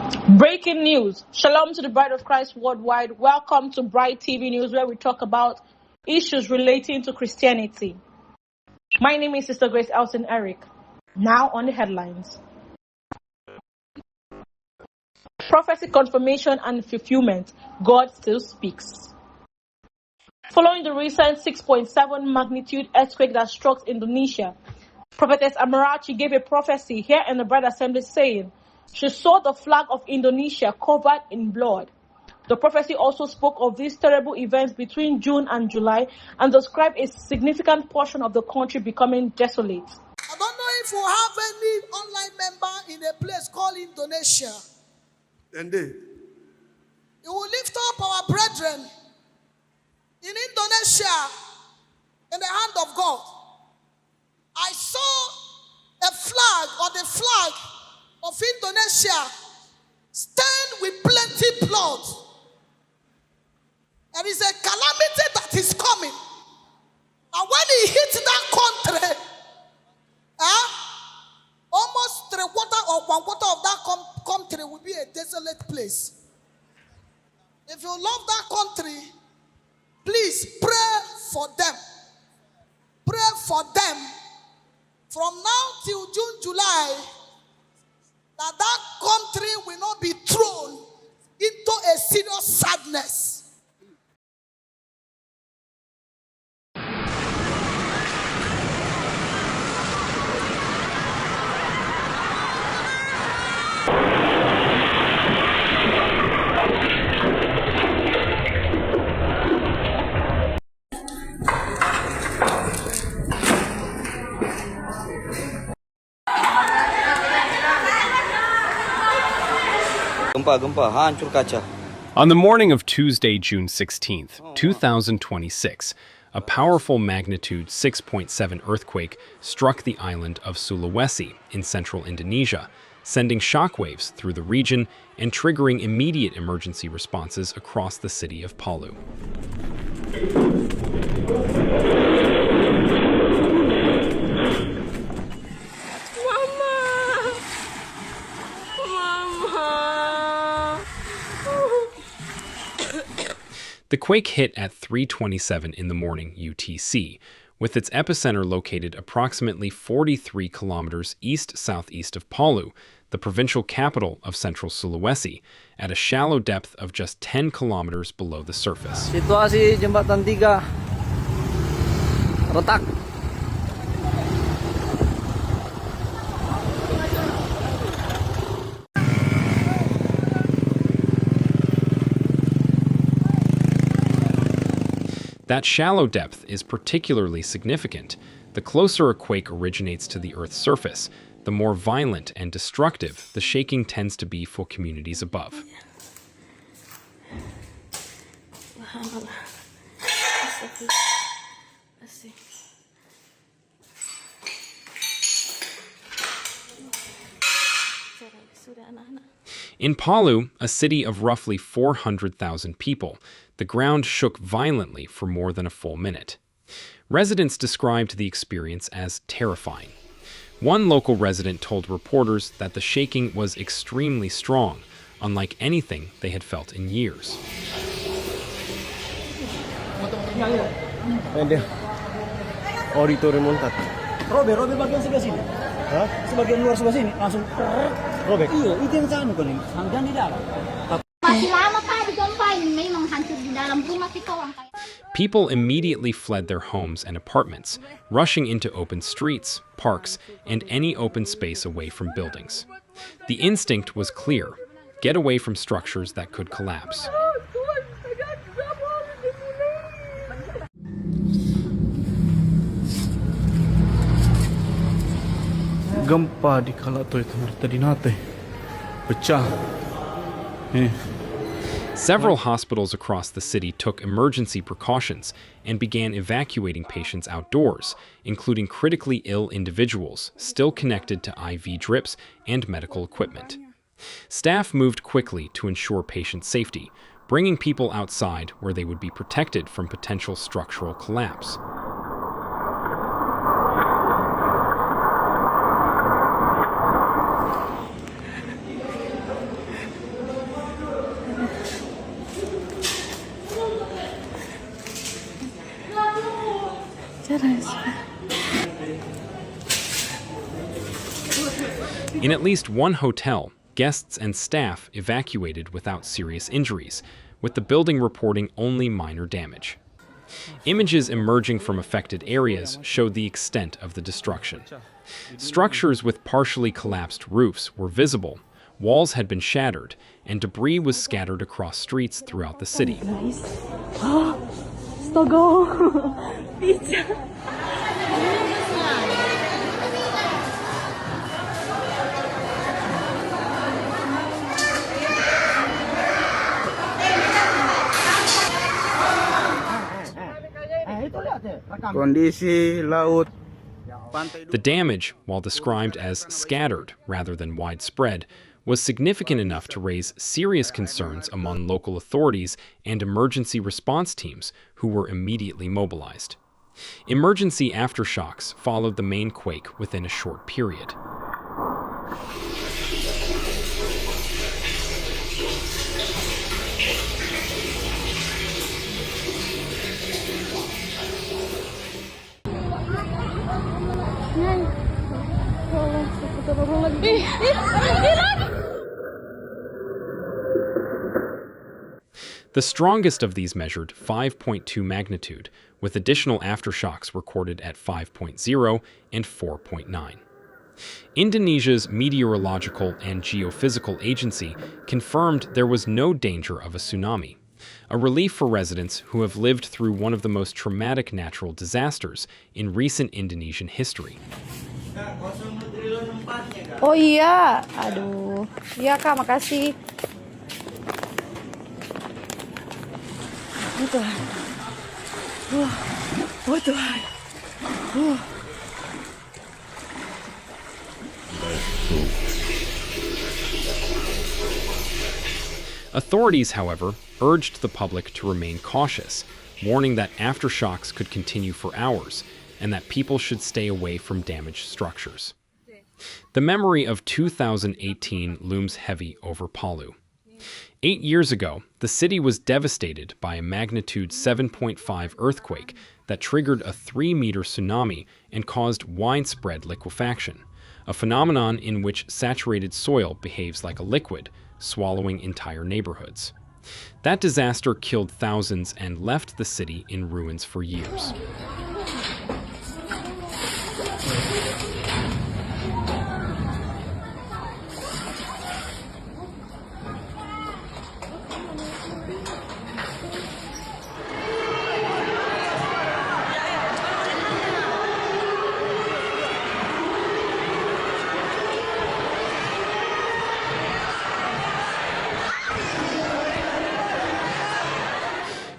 Breaking news. Shalom to the Bride of Christ worldwide. Welcome to Bright TV News, where we talk about issues relating to Christianity. My name is Sister Grace Elson Eric. Now on the headlines. Prophecy confirmation and fulfillment. God still speaks. Following the recent 6.7 magnitude earthquake that struck Indonesia, Prophetess Amarachi gave a prophecy here in the Bride Assembly saying she saw the flag of Indonesia covered in blood. The prophecy also spoke of these terrible events between June and July and described a significant portion of the country becoming desolate. I don't know if you have any online member in a place called Indonesia. Indeed. You will lift up our brethren in Indonesia in the hand of God. I saw a flag or the flag of Indonesia stained with plenty blood. There is a calamity that is coming. And when he hits that country, almost 3/4 or 1/4 of that country will be a desolate place. If you love that country, please pray for them. Pray for them. From now till June, July, that country will not be thrown into a serious sadness. On the morning of Tuesday, June 16th, 2026, a powerful magnitude 6.7 earthquake struck the island of Sulawesi in central Indonesia, sending shockwaves through the region and triggering immediate emergency responses across the city of Palu. The quake hit at 3:27 in the morning UTC, with its epicenter located approximately 43 kilometers east-southeast of Palu, the provincial capital of central Sulawesi, at a shallow depth of just 10 kilometers below the surface. Situasi Jembatan 3 retak. That shallow depth is particularly significant. The closer a quake originates to the Earth's surface, the more violent and destructive the shaking tends to be for communities above. In Palu, a city of roughly 400,000 people, the ground shook violently for more than a full minute. Residents described the experience as terrifying. One local resident told reporters that the shaking was extremely strong, unlike anything they had felt in years. Robe bagian sebelah sini. Hah? Sebagian luar sebelah sini langsung robek. Iya, itu yang sa ano ko rin. Hanggang di dalam. People immediately fled their homes and apartments, rushing into open streets, parks, and any open space away from buildings. The instinct was clear: get away from structures that could collapse. Gempa di kala to itu tadi nate pecah. Several hospitals across the city took emergency precautions and began evacuating patients outdoors, including critically ill individuals still connected to IV drips and medical equipment. Staff moved quickly to ensure patient safety, bringing people outside where they would be protected from potential structural collapse. In at least one hotel, guests and staff evacuated without serious injuries, with the building reporting only minor damage. Images emerging from affected areas showed the extent of the destruction. Structures with partially collapsed roofs were visible, walls had been shattered, and debris was scattered across streets throughout the city. Kondisi laut pantai. The damage, while described as scattered rather than widespread, was significant enough to raise serious concerns among local authorities and emergency response teams who were immediately mobilized. Emergency aftershocks followed the main quake within a short period. The strongest of these measured 5.2 magnitude, with additional aftershocks recorded at 5.0 and 4.9. Indonesia's Meteorological and Geophysical Agency confirmed there was no danger of a tsunami, a relief for residents who have lived through one of the most traumatic natural disasters in recent Indonesian history. Oh iya, aduh. Iya Kak, makasih. Oh Tuhan. Oh Tuhan. Authorities, however, urged the public to remain cautious, warning that aftershocks could continue for hours and that people should stay away from damaged structures. The memory of 2018 looms heavy over Palu. 8 years ago, the city was devastated by a magnitude 7.5 earthquake that triggered a 3-meter tsunami and caused widespread liquefaction, a phenomenon in which saturated soil behaves like a liquid, swallowing entire neighborhoods. That disaster killed thousands and left the city in ruins for years.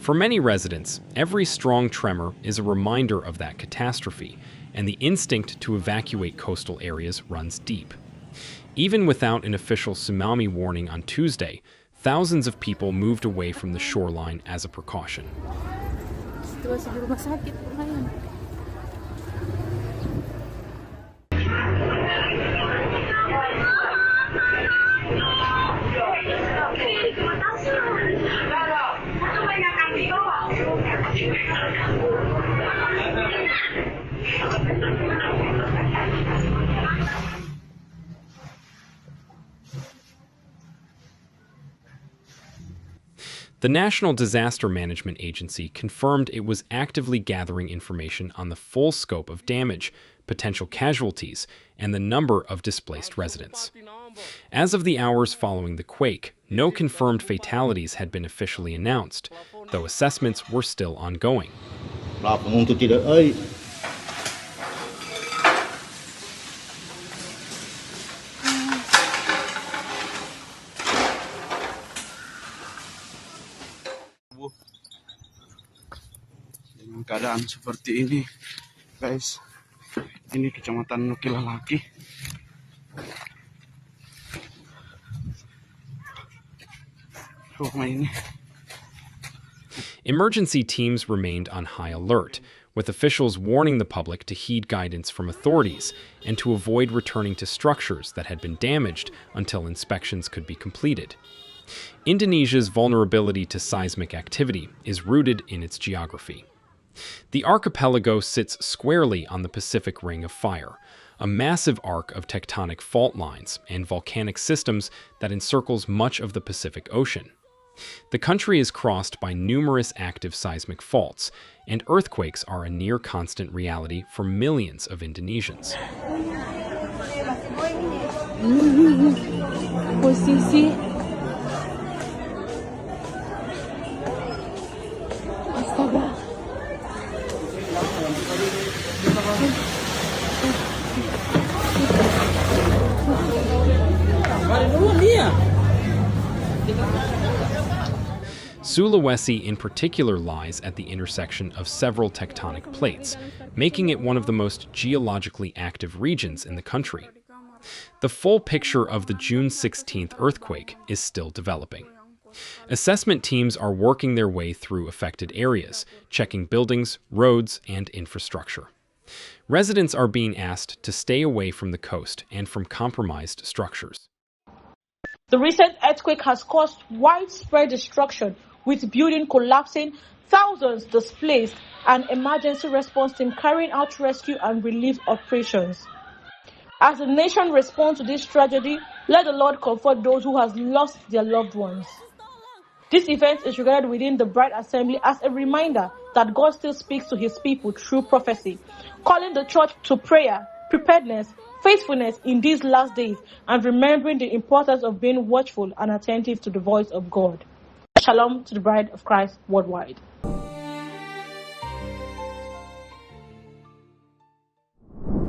For many residents, every strong tremor is a reminder of that catastrophe, and the instinct to evacuate coastal areas runs deep. Even without an official tsunami warning on Tuesday, thousands of people moved away from the shoreline as a precaution. The National Disaster Management Agency confirmed it was actively gathering information on the full scope of damage, potential casualties, and the number of displaced residents. As of the hours following the quake, no confirmed fatalities had been officially announced, though assessments were still ongoing. Dengan keadaan seperti ini, guys, ini Kecamatan Nukilalaki. Rumah ini. Emergency teams remained on high alert, with officials warning the public to heed guidance from authorities and to avoid returning to structures that had been damaged until inspections could be completed. Indonesia's vulnerability to seismic activity is rooted in its geography. The archipelago sits squarely on the Pacific Ring of Fire, a massive arc of tectonic fault lines and volcanic systems that encircles much of the Pacific Ocean. The country is crossed by numerous active seismic faults, and earthquakes are a near-constant reality for millions of Indonesians. Posisi astaga. Sulawesi in particular lies at the intersection of several tectonic plates, making it one of the most geologically active regions in the country. The full picture of the June 16th earthquake is still developing. Assessment teams are working their way through affected areas, checking buildings, roads, and infrastructure. Residents are being asked to stay away from the coast and from compromised structures. The recent earthquake has caused widespread destruction, with buildings collapsing, thousands displaced, and emergency response team carrying out rescue and relief operations. As the nation responds to this tragedy, let the Lord comfort those who have lost their loved ones. This event is regarded within the Bride Assembly as a reminder that God still speaks to his people through prophecy, calling the church to prayer, preparedness, faithfulness in these last days, and remembering the importance of being watchful and attentive to the voice of God. Shalom to the Bride of Christ worldwide.